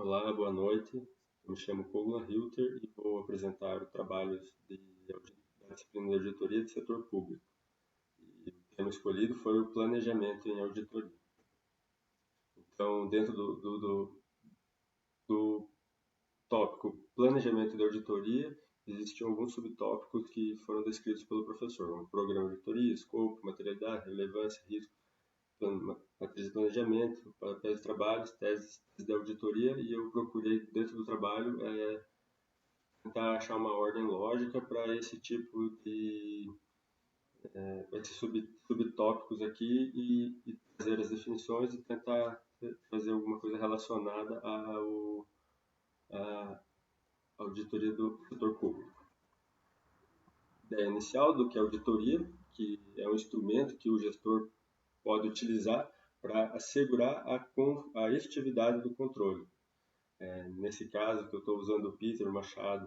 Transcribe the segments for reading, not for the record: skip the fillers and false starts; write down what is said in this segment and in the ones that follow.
Olá, boa noite. Eu me chamo Koglan Hilter e vou apresentar o trabalho da disciplina de auditoria do setor público. E o tema escolhido foi o planejamento em auditoria. Então, dentro do tópico planejamento de auditoria, existem alguns subtópicos que foram descritos pelo professor, como programa de auditoria, escopo, materialidade, relevância, risco, matriz de planejamento, papéis de trabalho, teses de auditoria, e eu procurei, dentro do trabalho, tentar achar uma ordem lógica para esse tipo de esses subtópicos aqui e trazer as definições e tentar fazer alguma coisa relacionada à auditoria do setor público. A ideia inicial do que é auditoria, que é um instrumento que o gestor pode utilizar para assegurar a efetividade do controle. Nesse caso, que eu estou usando o Peter Machado,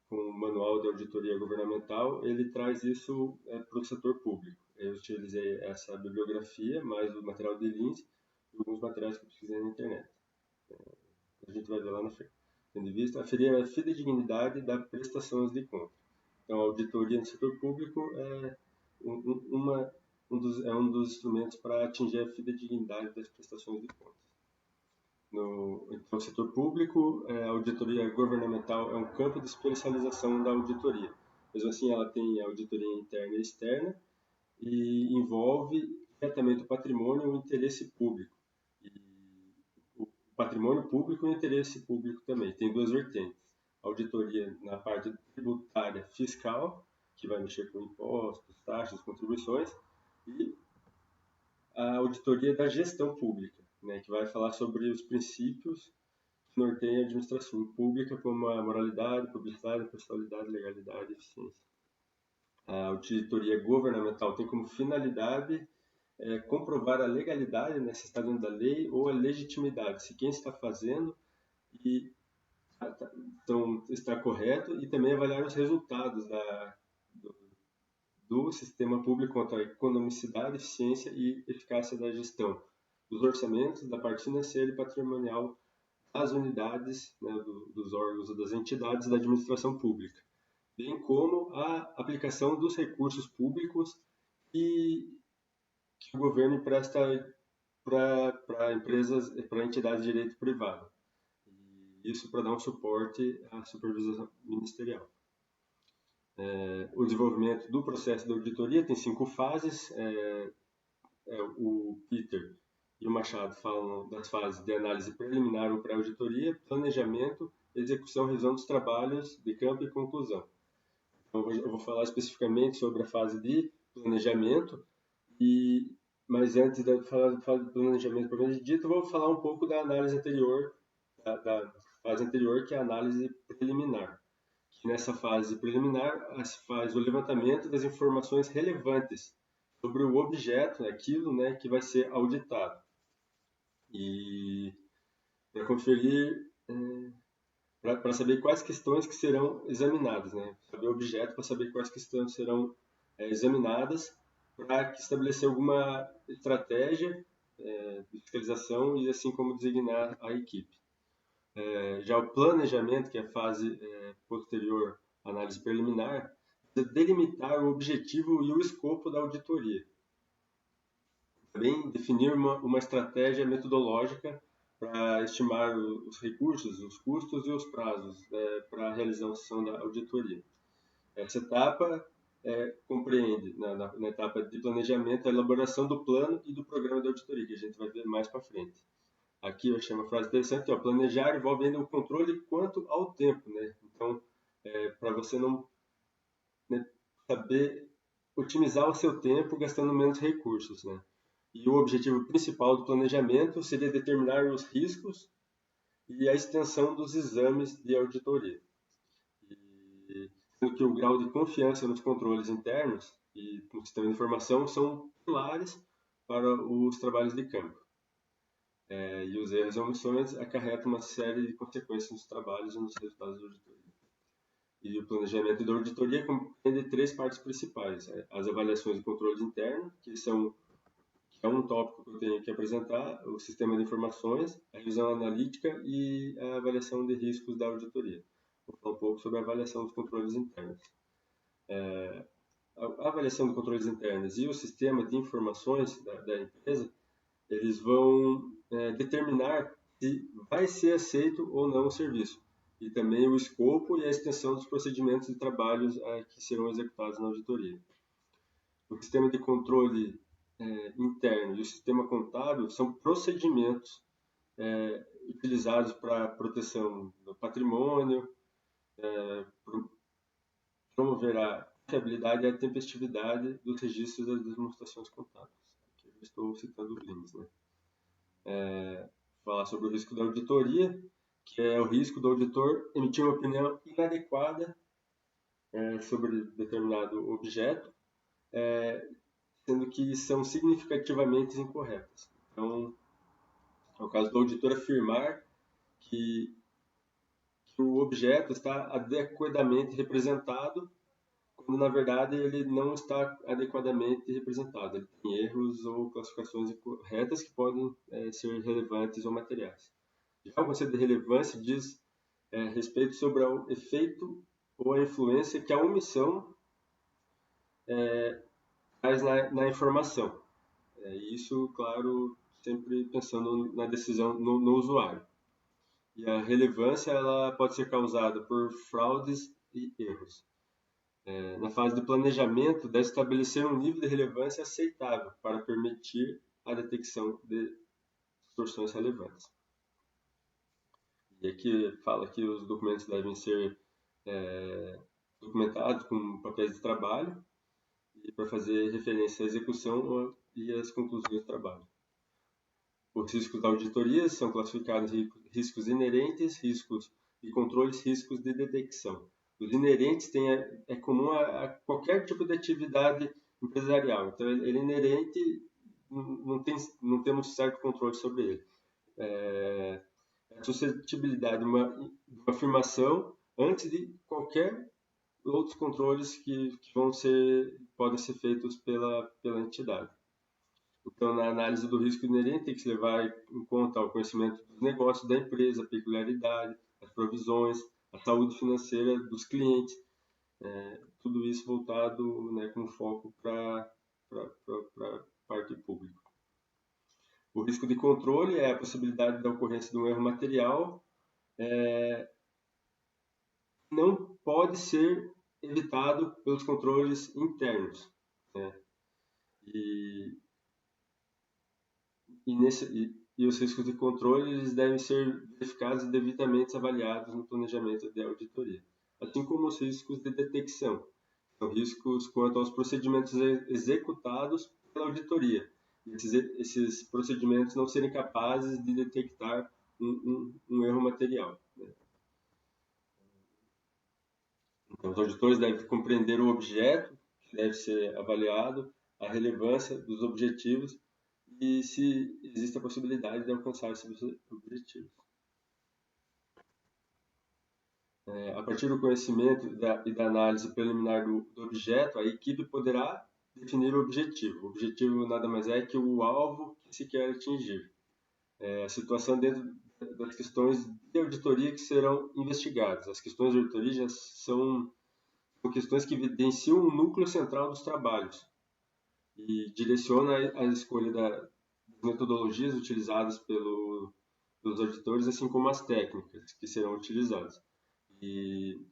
com o Manual de Auditoria Governamental, ele traz isso para o setor público. Eu utilizei essa bibliografia, mais o material de links e alguns materiais que eu pesquisei na internet. A gente vai ver lá na frente. Tendo em vista, aferir a fidedignidade da prestação de contas. Então, a auditoria no setor público é um dos instrumentos para atingir a fidedignidade das prestações de contas. Então, o setor público, a auditoria governamental é um campo de especialização da auditoria. Mesmo assim, ela tem a auditoria interna e externa e envolve diretamente o patrimônio e o interesse público. E o patrimônio público e o interesse público também. Tem duas vertentes. A auditoria na parte tributária fiscal, que vai mexer com impostos, taxas, contribuições, e a auditoria da gestão pública, né, que vai falar sobre os princípios que norteiam a administração pública, como a moralidade, publicidade, impessoalidade, legalidade e eficiência. A auditoria governamental tem como finalidade comprovar a legalidade, né, se está dentro da lei, ou a legitimidade, se quem está fazendo então, está correto, e também avaliar os resultados do sistema público quanto à economicidade, eficiência e eficácia da gestão, dos orçamentos, da parte financeira e patrimonial das unidades, né, dos órgãos ou das entidades da administração pública, bem como a aplicação dos recursos públicos que o governo empresta para empresas, para entidades de direito privado. E isso para dar um suporte à supervisão ministerial. O desenvolvimento do processo de auditoria tem 5 fases. O Peter e o Machado falam das fases de análise preliminar ou pré-auditoria, planejamento, execução, revisão dos trabalhos de campo e conclusão. Então, eu vou falar especificamente sobre a fase de planejamento, mas antes de falar da fase de planejamento propriamente dito, eu vou falar um pouco da análise anterior, da fase anterior, que é a análise preliminar. Que nessa fase preliminar se faz o levantamento das informações relevantes sobre o objeto, aquilo, né, que vai ser auditado. E para conferir, para saber quais questões que serão examinadas, né? Saber o objeto para saber quais questões serão examinadas, para estabelecer alguma estratégia de fiscalização e assim como designar a equipe. Já o planejamento, que é a fase posterior à análise preliminar, é delimitar o objetivo e o escopo da auditoria. Também definir uma estratégia metodológica para estimar os recursos, os custos e os prazos para a realização da auditoria. Essa etapa compreende, na etapa de planejamento, a elaboração do plano e do programa de auditoria, que a gente vai ver mais para frente. Aqui eu achei uma frase interessante, planejar envolve ainda o controle quanto ao tempo, né? Então, para você não saber otimizar o seu tempo gastando menos recursos, né? E o objetivo principal do planejamento seria determinar os riscos e a extensão dos exames de auditoria. Sendo que o grau de confiança nos controles internos e no sistema de informação são pilares para os trabalhos de campo. E os erros e omissões acarretam uma série de consequências nos trabalhos e nos resultados da auditoria. E o planejamento da auditoria compreende 3 partes principais. As avaliações de controle interno, que é é um tópico que eu tenho que apresentar, o sistema de informações, a revisão analítica e a avaliação de riscos da auditoria. Vou falar um pouco sobre a avaliação dos controles internos. A avaliação de controles internos e o sistema de informações da empresa, eles vão determinar se vai ser aceito ou não o serviço, e também o escopo e a extensão dos procedimentos de trabalhos que serão executados na auditoria. O sistema de controle interno e o sistema contábil são procedimentos utilizados para a proteção do patrimônio, promover a confiabilidade e a tempestividade dos registros das demonstrações contábeis. Aqui eu estou citando o GLIMS, né? Falar sobre o risco da auditoria, que é o risco do auditor emitir uma opinião inadequada sobre determinado objeto, sendo que são significativamente incorretas. Então, é o caso do auditor afirmar que o objeto está adequadamente representado, quando na verdade ele não está adequadamente representado. Ele tem erros ou classificações incorretas que podem ser relevantes ou materiais. Já o conceito de relevância diz respeito sobre o efeito ou a influência que a omissão traz na informação. Isso, claro, sempre pensando na decisão no usuário. E a relevância ela pode ser causada por fraudes e erros. Na fase de planejamento, deve estabelecer um nível de relevância aceitável para permitir a detecção de distorções relevantes. E aqui fala que os documentos devem ser documentados com papéis de trabalho e para fazer referência à execução e às conclusões do trabalho. Os riscos da auditoria são classificados em riscos inerentes, riscos de controles, riscos de detecção. Os inerentes é comum a qualquer tipo de atividade empresarial. Então, ele é inerente, não temos certo controle sobre ele. A suscetibilidade de uma afirmação antes de qualquer outros controles que podem ser feitos pela entidade. Então, na análise do risco inerente, tem que se levar em conta o conhecimento dos negócios da empresa, a peculiaridade, as provisões, a saúde financeira dos clientes, tudo isso voltado com foco para a parte pública. O risco de controle é a possibilidade da ocorrência de um erro material, não pode ser evitado pelos controles internos. E os riscos de controle eles devem ser verificados e devidamente avaliados no planejamento de auditoria, assim como os riscos de detecção, são riscos quanto aos procedimentos executados pela auditoria. Esses procedimentos não serem capazes de detectar um erro material. Então, os auditores devem compreender o objeto que deve ser avaliado, a relevância dos objetivos e se existe a possibilidade de alcançar esses objetivos. A partir do conhecimento e da análise preliminar do objeto, a equipe poderá definir o objetivo. O objetivo nada mais é que o alvo que se quer atingir. A situação dentro das questões de auditoria que serão investigadas. As questões de auditoria já são questões que evidenciam o núcleo central dos trabalhos e direciona a escolha das metodologias utilizadas pelos auditores, assim como as técnicas que serão utilizadas. E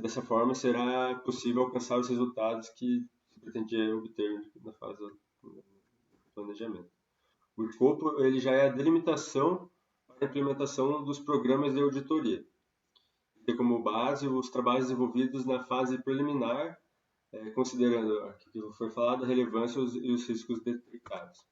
dessa forma será possível alcançar os resultados que se pretendia obter na fase do planejamento. O escopo ele já é a delimitação para a implementação dos programas de auditoria. Tem como base os trabalhos desenvolvidos na fase preliminar, considerando aquilo que foi falado, a relevância e os riscos detectados.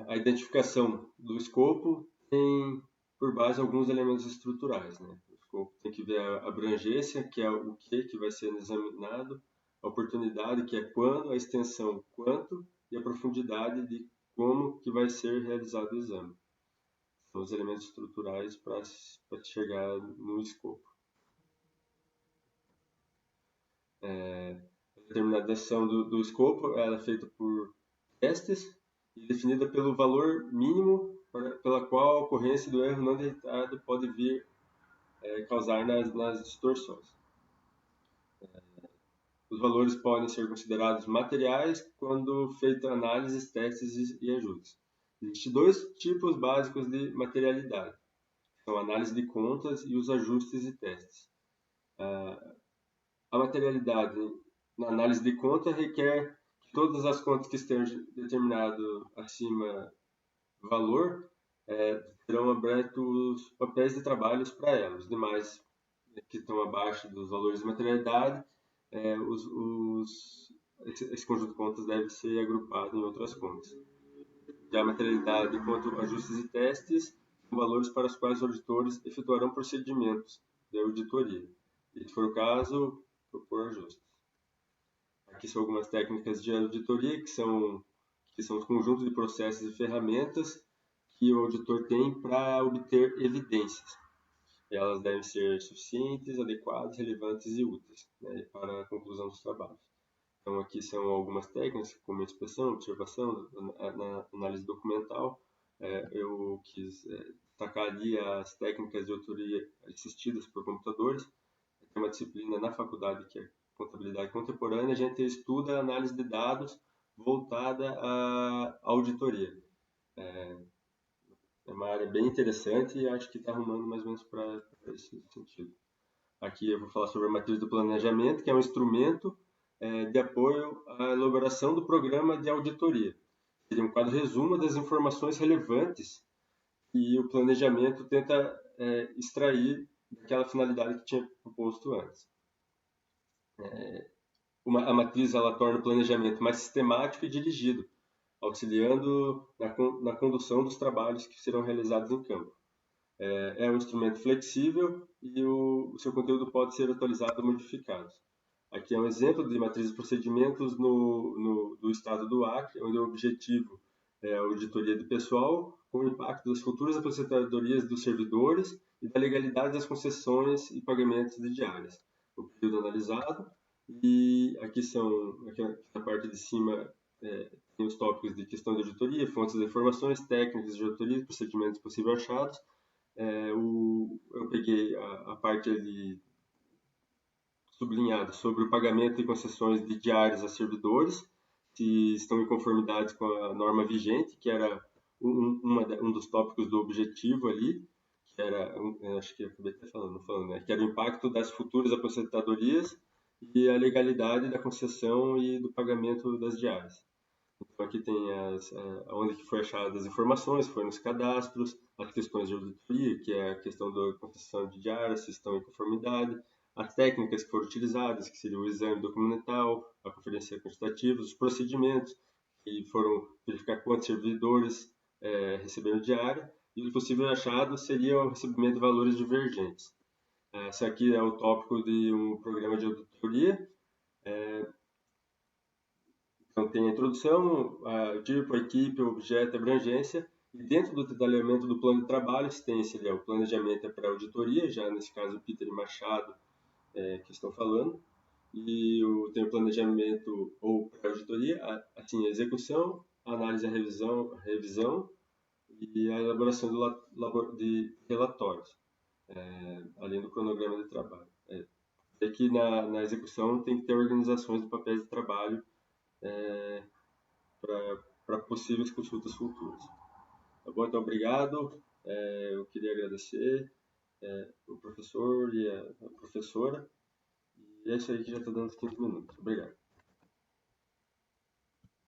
A identificação do escopo tem por base alguns elementos estruturais. O escopo tem que ver a abrangência, que é o que vai ser examinado, a oportunidade, que é quando, a extensão, quanto, e a profundidade de como que vai ser realizado o exame. São os elementos estruturais para chegar no escopo. A determinação do escopo ela é feita por testes e definida pelo valor mínimo pela qual a ocorrência do erro não detectado pode vir causar nas distorções. Os valores podem ser considerados materiais quando feita análises, testes e ajustes. Existem dois tipos básicos de materialidade. São a análise de contas e os ajustes e testes. A materialidade na análise de conta requer que todas as contas que estejam determinado acima valor terão abertos papéis de trabalhos para elas. Os demais que estão abaixo dos valores de materialidade, esse conjunto de contas deve ser agrupado em outras contas. Já a materialidade quanto ajustes e testes são valores para os quais os auditores efetuarão procedimentos de auditoria. E, se for o caso, propor ajustes. Aqui são algumas técnicas de auditoria, que são os conjuntos de processos e ferramentas que o auditor tem para obter evidências. Elas devem ser suficientes, adequadas, relevantes e úteis, né, para a conclusão dos trabalhos. Então, aqui são algumas técnicas, como a inspeção, observação, na análise documental. Eu quis destacar ali as técnicas de auditoria assistidas por computadores. Tem uma disciplina na faculdade que é Contabilidade Contemporânea. A gente estuda a análise de dados voltada à auditoria. É uma área bem interessante e acho que está arrumando mais ou menos para esse sentido. Aqui eu vou falar sobre a matriz do planejamento, que é um instrumento de apoio à elaboração do programa de auditoria. Seria um quadro resumo das informações relevantes que o planejamento tenta extrair daquela finalidade que tinha proposto antes. A matriz ela torna o planejamento mais sistemático e dirigido, auxiliando na condução dos trabalhos que serão realizados em campo. É um instrumento flexível e o seu conteúdo pode ser atualizado ou modificado. Aqui é um exemplo de matriz de procedimentos do estado do Acre, onde o objetivo é a auditoria de pessoal, com o impacto das futuras aposentadorias dos servidores e da legalidade das concessões e pagamentos de diárias. O período analisado, e aqui na parte de cima tem os tópicos de questão de auditoria, fontes de informações, técnicas de auditoria, procedimentos possíveis achados. Eu peguei a parte ali sublinhada sobre o pagamento de concessões de diárias a servidores, se estão em conformidade com a norma vigente, que era um dos tópicos do objetivo ali, que era, acho que eu acabei até falando, né, que era o impacto das futuras aposentadorias e a legalidade da concessão e do pagamento das diárias. Então aqui tem onde que foi achadas as informações, foi nos cadastros, as questões de auditoria, que é a questão da concessão de diárias, se estão em conformidade, as técnicas que foram utilizadas, que seria o exame documental, a conferência quantitativa, os procedimentos, que foram verificar quantos servidores receberam diária, e os possíveis achados seria o recebimento de valores divergentes. Esse aqui é o tópico de um programa de auditoria. Então, tem a introdução, o tipo, a equipe, o objeto, a abrangência, e dentro do detalhamento do plano de trabalho, tem o planejamento para auditoria, já nesse caso o Peter e Machado que estão falando, e tem o planejamento ou para auditoria, assim, a execução, a análise, a revisão e a elaboração de relatórios, além do cronograma de trabalho. Aqui na execução tem que ter organizações de papéis de trabalho para possíveis consultas futuras. Tá bom? Então, obrigado. Eu queria agradecer o professor e a professora. E é isso aí que já está dando 15 minutos. Obrigado.